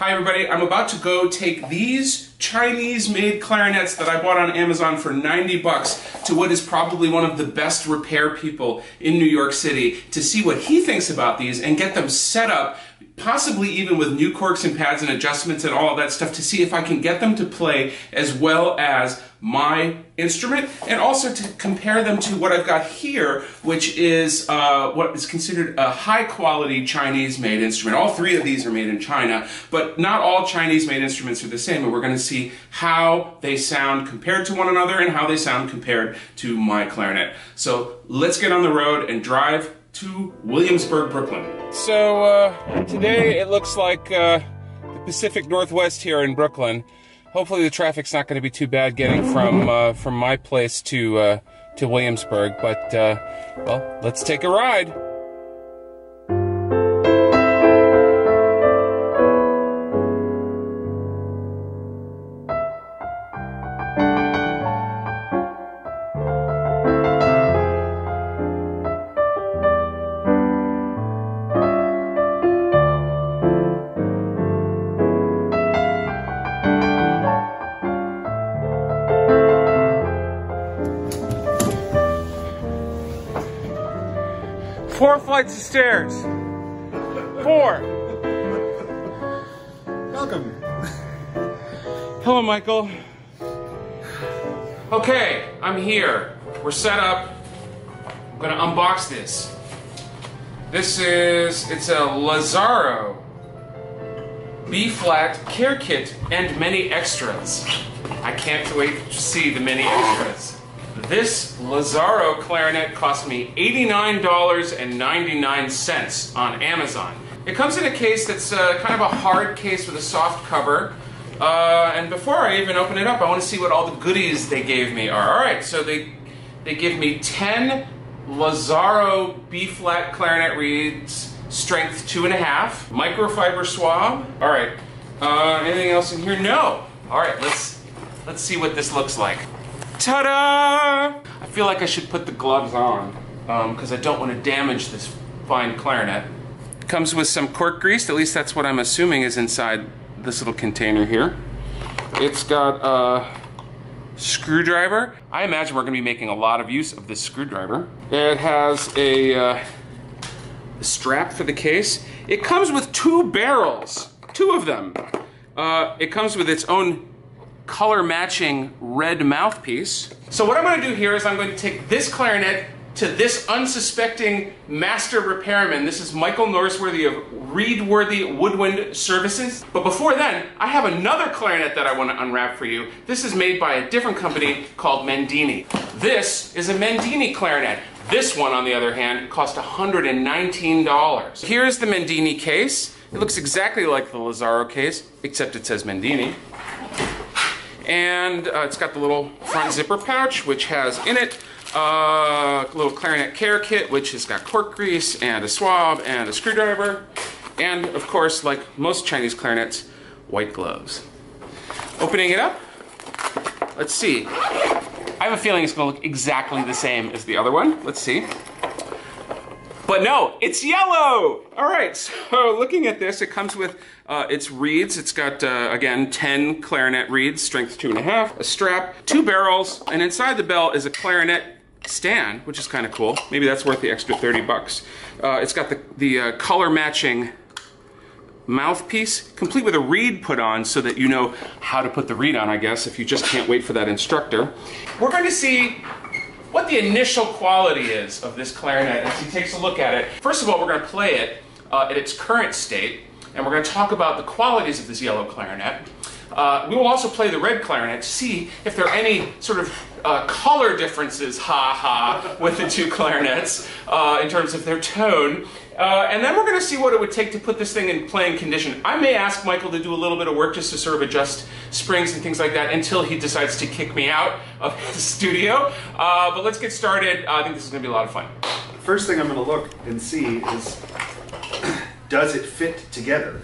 Hi everybody, I'm about to go take these Chinese-made clarinets that I bought on Amazon for 90 bucks to what is probably one of the best repair people in New York City to see what he thinks about these and get them set up, possibly even with new corks and pads and adjustments and all of that stuff, to see if I can get them to play as well as my instrument, and also to compare them to what I've got here, which is what is considered a high-quality Chinese-made instrument. All three of these are made in China, but not all Chinese-made instruments are the same, and we're going to see how they sound compared to one another and how they sound compared to my clarinet. So let's get on the road and drive to Williamsburg, Brooklyn. So today it looks like the Pacific Northwest here in Brooklyn. Hopefully the traffic's not going to be too bad getting from my place to Williamsburg, but well, let's take a ride. Four flights of stairs. 4. Welcome. Hello, Michael. Okay, I'm here. We're set up. I'm gonna unbox this. It's a Lazaro B-flat care kit and many extras. I can't wait to see the many extras. This Lazaro clarinet cost me $89.99 on Amazon. It comes in a case that's kind of a hard case with a soft cover. And before I even open it up, I want to see what all the goodies they gave me are. Alright, so they give me 10 Lazaro B-flat clarinet reeds, strength 2.5, microfiber swab. Alright, anything else in here? No! Alright, let's see what this looks like. Ta-da! I feel like I should put the gloves on because I don't want to damage this fine clarinet. It comes with some cork grease, at least that's what I'm assuming is inside this little container here. It's got a screwdriver. I imagine we're going to be making a lot of use of this screwdriver. It has a strap for the case. It comes with 2 barrels, 2 of them. It comes with its own color matching red mouthpiece. So what I'm going to do here is I'm going to take this clarinet to this unsuspecting master repairman. This is Michael Norsworthy of Reedworthy Woodwind Services. But before then, I have another clarinet that I want to unwrap for you. This is made by a different company called Mendini. This is a Mendini clarinet. This one, on the other hand, cost $119. Here's the Mendini case. It looks exactly like the Lazaro case, except it says Mendini. And it's got the little front zipper pouch, which has in it a little clarinet care kit, which has got cork grease and a swab and a screwdriver. And of course, like most Chinese clarinets, white gloves. Opening it up, let's see. I have a feeling it's going to look exactly the same as the other one. Let's see. But no, it's yellow! Alright, so looking at this, it comes with its reeds. It's got, again, 10 clarinet reeds, strength 2.5, a strap, 2 barrels, and inside the bell is a clarinet stand, which is kind of cool. Maybe that's worth the extra 30 bucks. It's got the color matching mouthpiece, complete with a reed put on so that you know how to put the reed on, I guess, if you just can't wait for that instructor. We're going to see what the initial quality is of this clarinet as he takes a look at it. First of all, we're going to play it at its current state, and we're going to talk about the qualities of this yellow clarinet. We will also play the red clarinet to see if there are any sort of color differences, with the 2 clarinets in terms of their tone. And then we're going to see what it would take to put this thing in playing condition. I may ask Michael to do a little bit of work just to sort of adjust springs and things like that until he decides to kick me out of his studio. But let's get started. I think this is going to be a lot of fun. First thing I'm going to look and see is, does it fit together?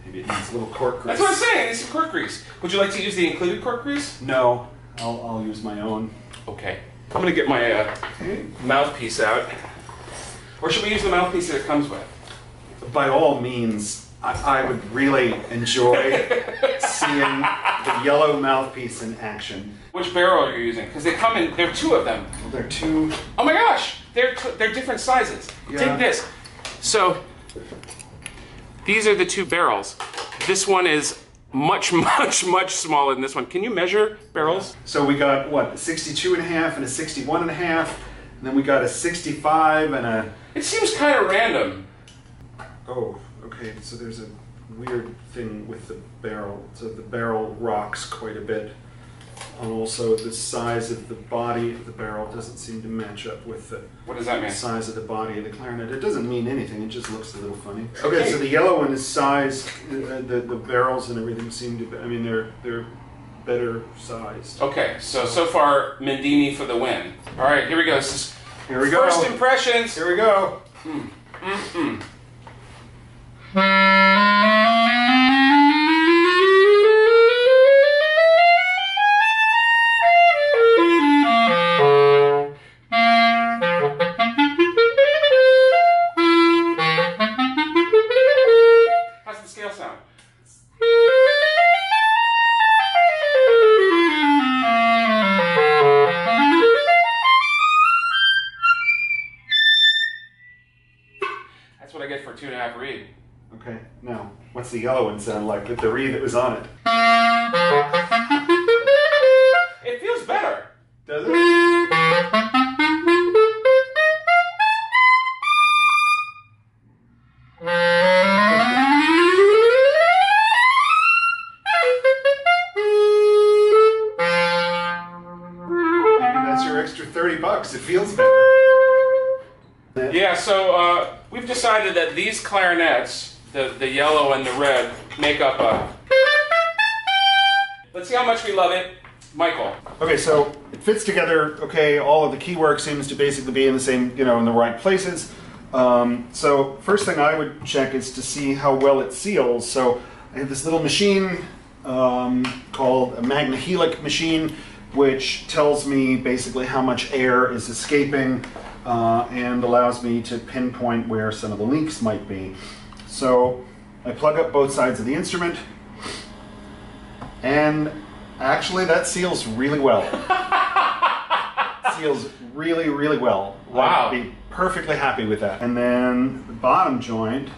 Maybe it needs a little cork grease. That's what I'm saying. It's cork grease. Would you like to use the included cork grease? No, I'll use my own. Okay. I'm going to get my mouthpiece out. Or should we use the mouthpiece that it comes with? by all means, I would really enjoy seeing the yellow mouthpiece in action. Which barrel are you using? Because they come in, there are two of them. Well, they're two. Oh my gosh, they're different sizes. Yeah. Take this. So, these are the two barrels. This one is much smaller than this one. Can you measure barrels? So we got, what, a 62 and a half and a 61 and a half, and then we got a 65 and a... It seems kind of random. Oh, okay, so there's a weird thing with the barrel. So the barrel rocks quite a bit. And also the size of the body of the barrel doesn't seem to match up with the What does that mean? size of the body of the clarinet. It doesn't mean anything, it just looks a little funny. Okay, so the yellow one is sized, the barrels and everything seem to be, I mean, they're better sized. Okay, so far, Mendini for the win. All right, here we go. This is Here we go. First impressions. Here we go. How's the scale sound? That's what I get for a 2.5 reed. Okay, now, what's the yellow one sound like with the reed that was on it? It feels better. Does it? Maybe that's your extra $30. It feels better. Yeah, so we've decided that these clarinets, the yellow and the red, make up a... Let's see how much we love it. Michael. Okay, so it fits together. Okay, all of the key work seems to basically be in the same, in the right places. So first thing I would check is to see how well it seals. So I have this little machine called a magnehelic machine, which tells me basically how much air is escaping and allows me to pinpoint where some of the leaks might be. So I plug up both sides of the instrument, and actually that seals really well. Seals really, really well. Wow. I'd be perfectly happy with that. And then the bottom joint,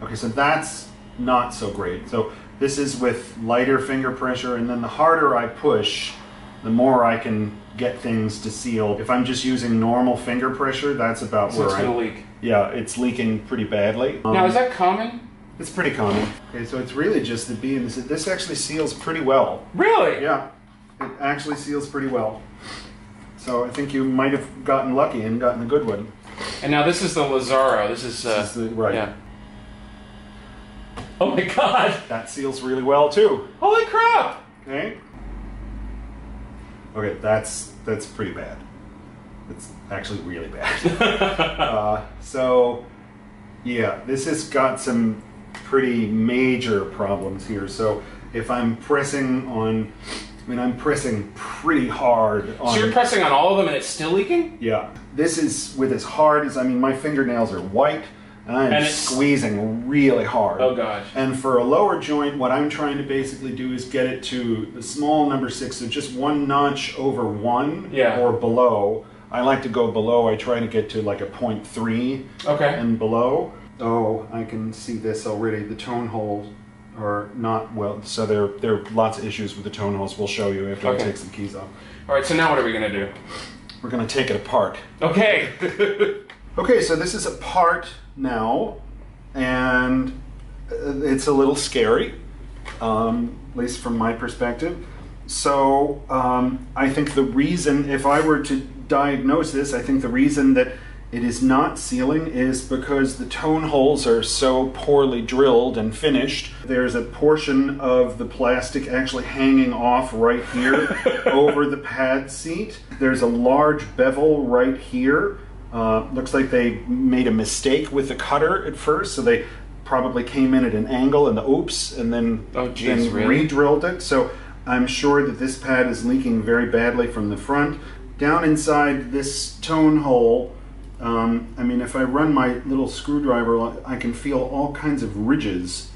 okay, so that's not so great. So this is with lighter finger pressure, and then the harder I push, the more I can get things to seal. If I'm just using normal finger pressure, that's about So where it's gonna leak. Yeah, it's leaking pretty badly. Now, is that common? It's pretty common. Okay, so it's really just the beam. This actually seals pretty well. Really? Yeah, it actually seals pretty well. So I think you might have gotten lucky and gotten a good one. And now this is the Lazaro. This is right. Yeah. Oh my God! That seals really well too. Holy crap! Okay. Okay, that's pretty bad. It's actually really bad. So yeah, this has got some pretty major problems here. So if I'm pressing on, I'm pressing pretty hard on... So you're pressing on all of them and it's still leaking? Yeah. This is with as hard as, my fingernails are white and I'm squeezing really hard. Oh gosh. And for a lower joint, what I'm trying to basically do is get it to the small number 6, so just one notch over 1 or below. I like to go below. I try to get to like a 0.3 and below. Oh, I can see this already. The tone holes are not well, so there are lots of issues with the tone holes. We'll show you after I take some keys off. All right, so now what are we going to do? We're going to take it apart. Okay. Okay, so this is apart now, and it's a little scary, at least from my perspective. So I think the reason, if I were to diagnose this, I think the reason that it is not sealing is because the tone holes are so poorly drilled and finished. There's a portion of the plastic actually hanging off right here over the pad seat. There's a large bevel right here. Looks like they made a mistake with the cutter at first, so they probably came in at an angle and the oops, and then, re-drilled it. So I'm sure that this pad is leaking very badly from the front. Down inside this tone hole, I mean, if I run my little screwdriver, I can feel all kinds of ridges,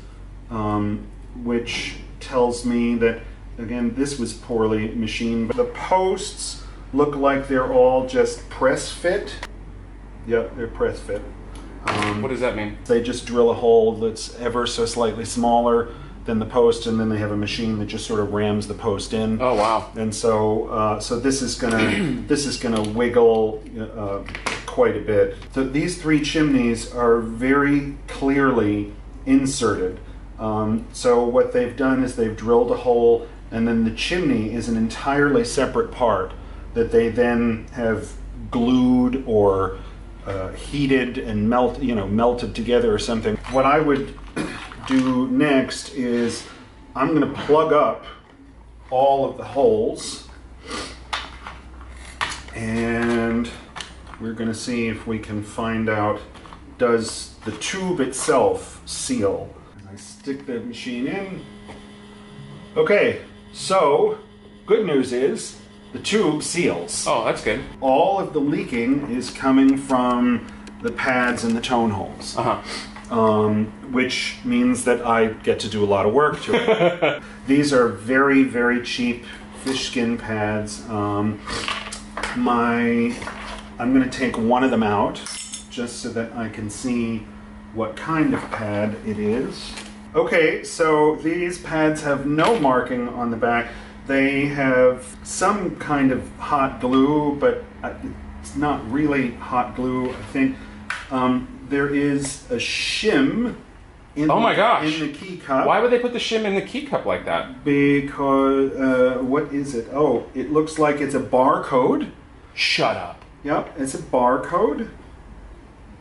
which tells me that, again, this was poorly machined. The posts look like they're all just press fit. Yep, they're press fit. What does that mean? They just drill a hole that's ever so slightly smaller than the post, and then they have a machine that just sort of rams the post in. Oh wow! And so, so this is gonna wiggle quite a bit. So these three chimneys are very clearly inserted. So what they've done is they've drilled a hole, and then the chimney is an entirely separate part that they then have glued or heated and melted together or something. What I would do next is I'm going to plug up all of the holes, and we're going to see if we can find out, does the tube itself seal? I stick the machine in. Okay, so good news is the tube seals. Oh, that's good. All of the leaking is coming from the pads and the tone holes. Which means that I get to do a lot of work to it. These are very, very cheap fish skin pads. I'm going to take one of them out just so that I can see what kind of pad it is. Okay, so these pads have no marking on the back. They have some kind of hot glue, but it's not really hot glue, I think. There is a shim in, oh my gosh. in the key cup. Why would they put the shim in the key cup like that? Because, what is it? Oh, it looks like it's a barcode. Shut up. Yep, it's a barcode.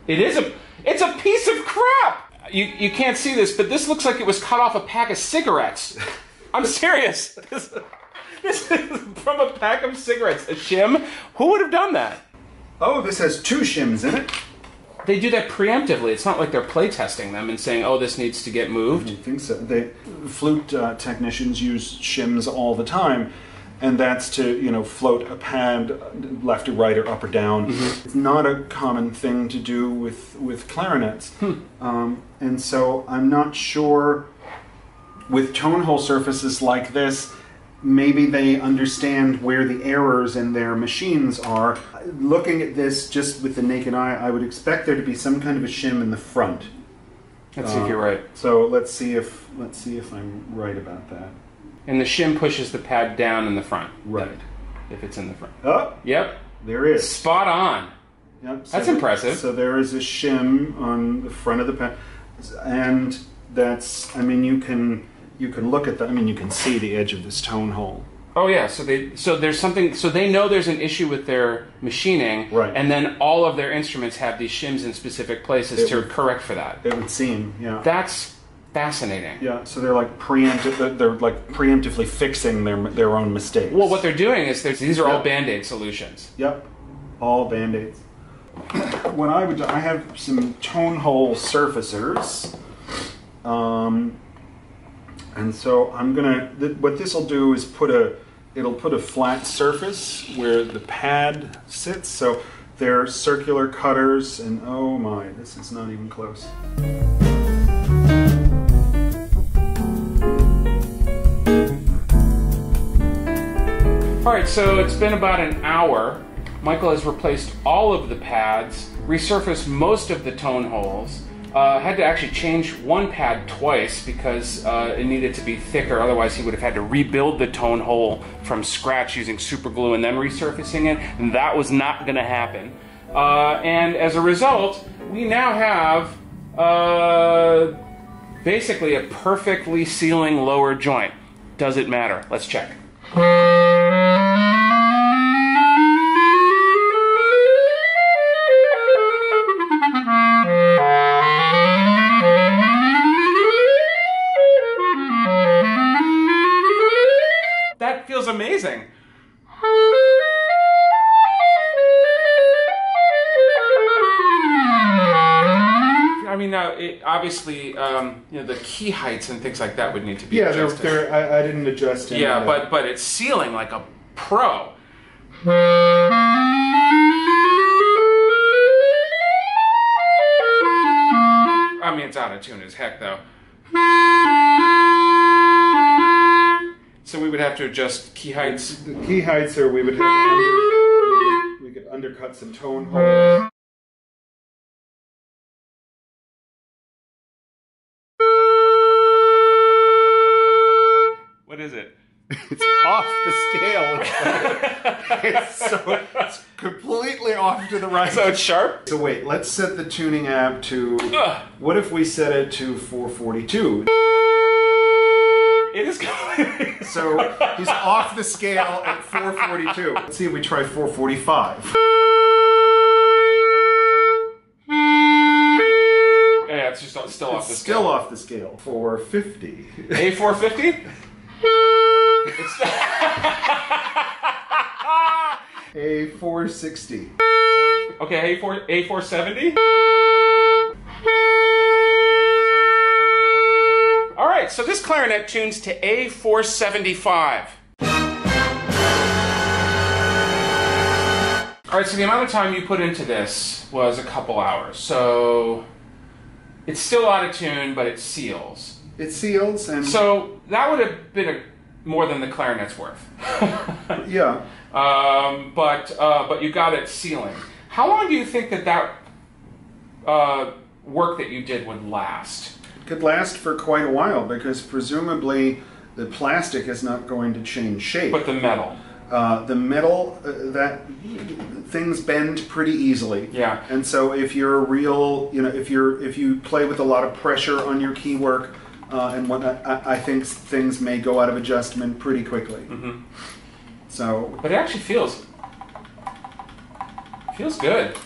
It's a piece of crap! You can't see this, but this looks like it was cut off a pack of cigarettes. I'm serious. This is from a pack of cigarettes. A shim? Who would have done that? Oh, this has two shims in it. They do that preemptively. It's not like they're playtesting them and saying, oh, this needs to get moved. I think so. Flute technicians use shims all the time, and that's to, float a pad left or right or up or down. It's not a common thing to do with clarinets. And so I'm not sure, with tone hole surfaces like this, maybe they understand where the errors in their machines are. Looking at this just with the naked eye, I would expect there to be some kind of a shim in the front. Let's see if you're right. So let's see if I'm right about that. And the shim pushes the pad down in the front. Right. If it's in the front. Oh, yep. There is. Spot on. Yep. That's impressive. So there is a shim on the front of the pad, and that's, I mean, you can look at that. I mean, you can see the edge of this tone hole. Oh yeah, so there's something. So they know there's an issue with their machining, right? And then all of their instruments have these shims in specific places to correct for that. It would seem, yeah. That's fascinating. Yeah, so they're like preemptively fixing their own mistakes. Well, what they're doing is these are all Band-Aid solutions. Yep, all Band-Aids. What I would do, I have some tone hole surfacers. And so I'm gonna. What this will do is it'll put a flat surface where the pad sits. So they're circular cutters, and oh my, this is not even close. All right, so it's been about an hour. Michael has replaced all of the pads, resurfaced most of the tone holes. Had to actually change one pad twice because it needed to be thicker, otherwise he would have had to rebuild the tone hole from scratch using super glue and then resurfacing it, and that was not going to happen. And as a result, we now have basically a perfectly sealing lower joint. Does it matter? Let's check. That feels amazing. I mean, now obviously, the key heights and things like that would need to be adjusted. I didn't adjust it. Yeah, but it's sealing like a pro. it's out of tune as heck, though. So we would have to adjust key heights. The key heights, or we would have we could undercut some tone holes. What is it? It's off the scale. It's completely off to the right. So it's sharp? So wait, let's set the tuning amp to... What if we set it to 442? It is going. So he's off the scale at 442. Let's see if we try 445. Yeah, it's just still off the scale. Still off the scale. 450. A450? A460. Okay, A470? All right, so this clarinet tunes to A475. All right, so the amount of time you put into this was a couple hours. So it's still out of tune, but it seals. It seals, and so that would have been more than the clarinet's worth. yeah. But you got it sealing. How long do you think that work that you did would last? It could last for quite a while, because presumably the plastic is not going to change shape. But the metal. The metal, that things bend pretty easily. Yeah. And so if you're a real, if you play with a lot of pressure on your key work and whatnot, I think things may go out of adjustment pretty quickly. Mm-hmm. So. But it actually feels good.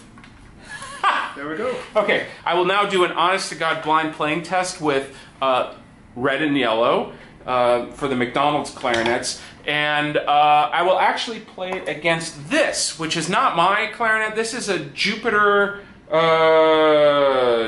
There we go. Okay, I will now do an honest-to-God blind playing test with red and yellow for the McDonald's clarinets. And I will actually play it against this, which is not my clarinet. This is a Jupiter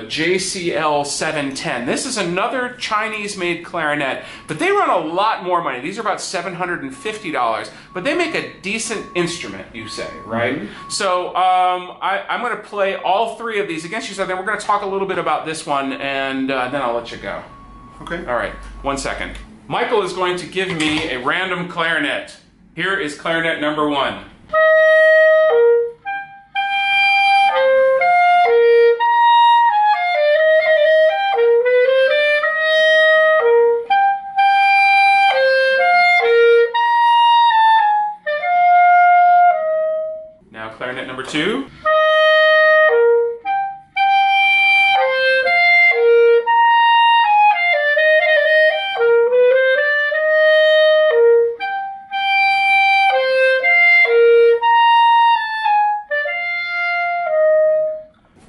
JCL 710. This is another Chinese-made clarinet, but they run a lot more money. These are about $750, but they make a decent instrument, you say, right? Mm-hmm. So I'm going to play all three of these against you, so then we're going to talk a little bit about this one, and then I'll let you go. Okay. All right, 1 second. Michael is going to give me a random clarinet. Here is clarinet number 1. Now clarinet number 2.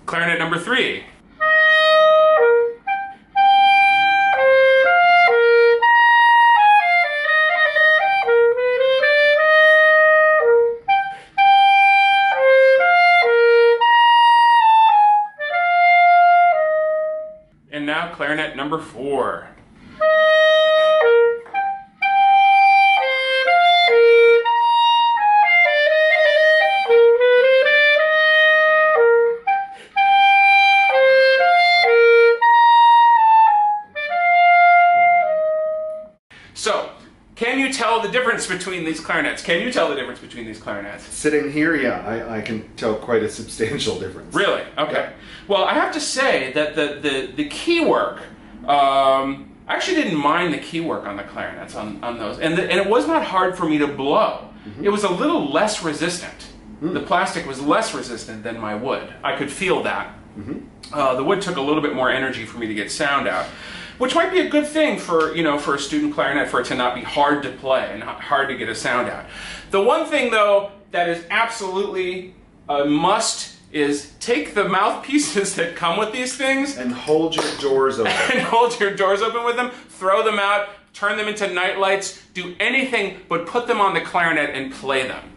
Clarinet number 3. And now clarinet number 4. So, can you tell the difference between these clarinets? Can you tell the difference between these clarinets? Sitting here, yeah, I can tell quite a substantial difference. Really? Okay. Yeah. Well, I have to say that the key work, I actually didn't mind the key work on the clarinets, on those. And it was not hard for me to blow. Mm-hmm. It was a little less resistant. Mm. The plastic was less resistant than my wood. I could feel that. Mm-hmm. The wood took a little bit more energy for me to get sound out, which might be a good thing for, for a student clarinet, for it to not be hard to play and hard to get a sound out. The one thing, though, that is absolutely a must is take the mouthpieces that come with these things and hold your doors open. And hold your doors open with them, throw them out, turn them into night lights, do anything but put them on the clarinet and play them.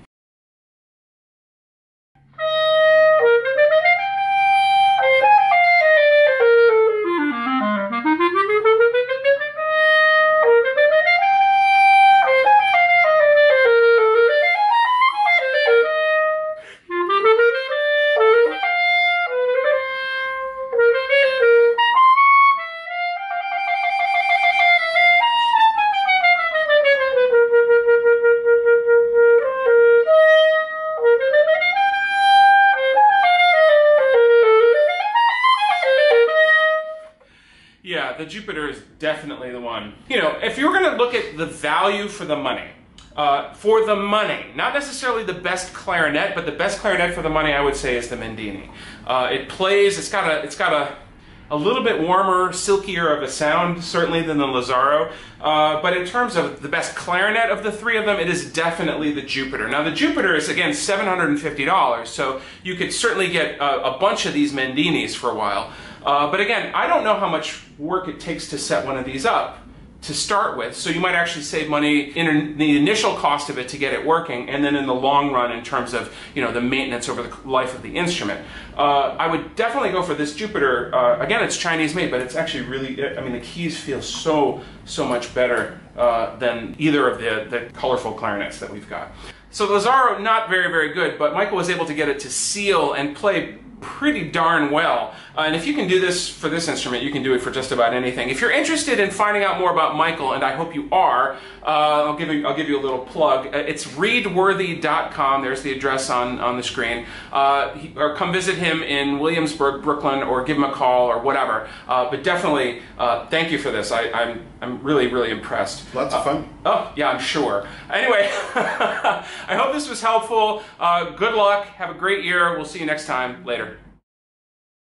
Yeah, the Jupiter is definitely the one. You know, if you're going to look at the value for the money, not necessarily the best clarinet, but the best clarinet for the money, I would say, is the Mendini. It plays. It's got a little bit warmer, silkier of a sound, certainly, than the Lazzaro. But in terms of the best clarinet of the three of them, it is definitely the Jupiter. Now, the Jupiter is, again, $750, so you could certainly get a bunch of these Mendinis for a while. But again, I don't know how much work it takes to set one of these up to start with, so you might actually save money in the initial cost of it to get it working, and then in the long run in terms of, you know, the maintenance over the life of the instrument. I would definitely go for this Jupiter. Again, it's Chinese made, but it's actually really, I mean, the keys feel so much better than either of the colorful clarinets that we've got. So Lazzaro, not very good, but Michael was able to get it to seal and play pretty darn well. And if you can do this for this instrument, you can do it for just about anything. If you're interested in finding out more about Michael, and I hope you are, I'll give you a little plug. It's readworthy.com. There's the address on the screen. Or come visit him in Williamsburg, Brooklyn, or give him a call or whatever. But definitely, thank you for this. I'm really impressed. Lots of fun. Oh, yeah, I'm sure. Anyway, I hope this was helpful. Good luck. Have a great year. We'll see you next time. Later.